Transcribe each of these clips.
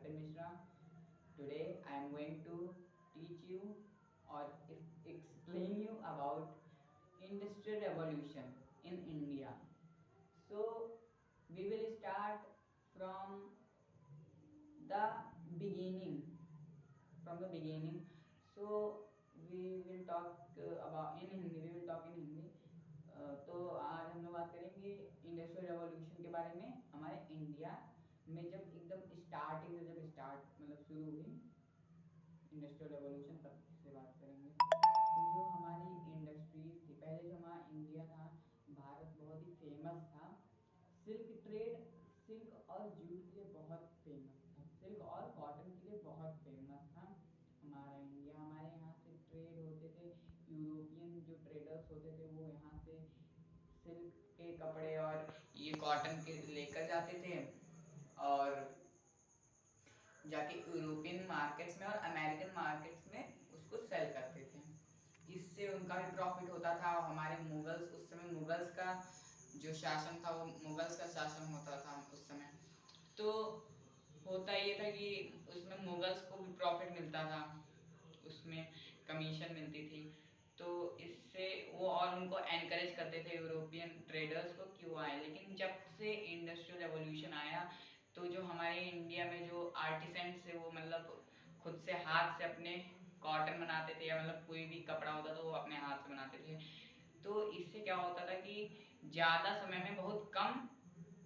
Arpit Mishra. Today I am going to teach you or explain you about industrial revolution in India. So we will start from the beginning. From the beginning. So we will talk about in Hindi. We will talk in Hindi. तो आज हम लोग बात करेंगे industrial revolution के बारे में हमारे इंडिया में जब एकदम स्टार्टिंग से जब स्टार्ट मतलब शुरू हुई इंडस्ट्रियल रेवोल्यूशन तब से बात करेंगे। तो जो हमारी इंडस्ट्रीज थी पहले जो हमारा इंडिया था भारत बहुत ही फेमस था सिल्क ट्रेड सिल्क और जूट के लिए बहुत फेमस था सिल्क और कॉटन के लिए बहुत फेमस था हमारा इंडिया। हमारे यहाँ से ट्रेड होते थे यूरोपियन जो ट्रेडर्स होते थे वो यहाँ से सिल्क के कपड़े और ये कॉटन के लेकर जाते थे और जाके यूरोपियन मार्केट्स में और अमेरिकन मार्केट्स में उसको सेल करते थे। इससे उनका भी प्रॉफिट होता था। हमारे मुगल्स उस समय मुगल्स का जो शासन था वो मुगल्स का शासन होता था उस समय। तो होता ये था कि उसमें मुगल्स को भी प्रॉफिट मिलता था उसमें कमीशन मिलती थी। तो इससे वो और उनको एनकरेज करते थे यूरोपियन ट्रेडर्स को कि वो आए। लेकिन जब से इंडस्ट्रियल रेवोल्यूशन आया तो जो हमारे इंडिया में जो आर्टिसंस थे वो मतलब खुद से हाथ से अपने कॉटन बनाते थे या मतलब कोई भी कपड़ा होता था वो अपने हाथ से बनाते थे। तो इससे क्या होता था कि ज़्यादा समय में बहुत कम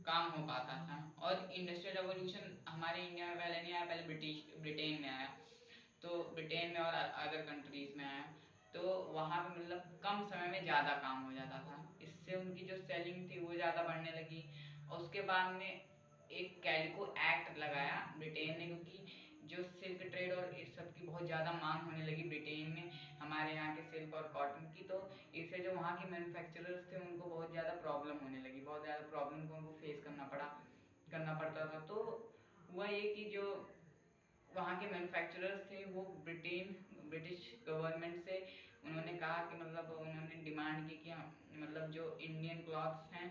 काम हो पाता था। और इंडस्ट्रियल रेवोल्यूशन हमारे इंडिया में पहले नहीं आया, पहले ब्रिटेन में आया। तो ब्रिटेन में और अदर कंट्रीज़ में आया तो वहाँ पे मतलब कम समय में ज़्यादा काम हो जाता था। इससे उनकी जो सेलिंग थी वो ज़्यादा बढ़ने लगी। और उसके बाद में एक कैलिको एक्ट लगाया ब्रिटेन ने क्योंकि जो सिल्क ट्रेड और इस सब की बहुत ज़्यादा मांग होने लगी ब्रिटेन में हमारे यहाँ के सिल्क और कॉटन की। तो इससे जो वहाँ के मैन्युफैक्चरर्स थे उनको बहुत ज़्यादा प्रॉब्लम होने लगी, बहुत ज़्यादा प्रॉब्लम को उनको फेस करना पड़ता था। तो हुआ ये कि जो वहाँ के मैन्युफैक्चरर्स थे वो ब्रिटिश गवर्नमेंट से उन्होंने कहा कि मतलब उन्होंने डिमांड की कि मतलब जो इंडियन क्लॉथ्स हैं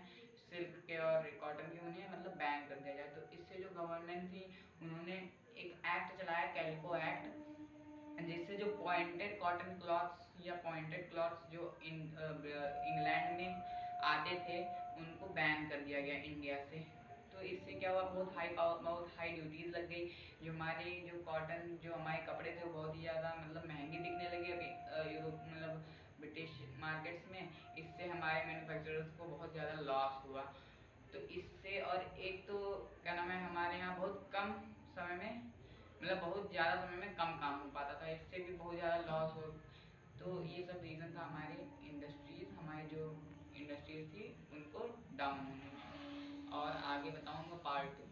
सिल्क के और कॉटन के उन्हें मतलब बैन कर दिया जाए। तो इससे जो गवर्नमेंट थी उन्होंने एक एक्ट चलाया कैलिको एक्ट जिससे जो पॉइंटेड कॉटन क्लॉथ्स या पॉइंटेड क्लॉथ्स जो इंग्लैंड में आते थे उनको बैन कर दिया गया इंडिया से। तो इससे क्या हुआ बहुत हाई ड्यूटीज़ लग गई। जो हमारे जो कॉटन जो हमारे कपड़े थे वो बहुत ही ज़्यादा मतलब महंगे दिखने लगे अभी यूरोप मतलब ब्रिटिश मार्केट्स में। इससे हमारे मैन्युफैक्चरर्स को बहुत ज़्यादा लॉस हुआ। तो इससे और एक तो क्या नाम है हमारे यहाँ बहुत कम समय में मतलब बहुत ज़्यादा समय में कम काम हो पाता था, इससे भी बहुत ज़्यादा लॉस हो। तो ये सब रीज़न था हमारे हमारी जो इंडस्ट्रीज़ थी उनको डाउन होने में। और आगे बताऊँगा पार्ट 2।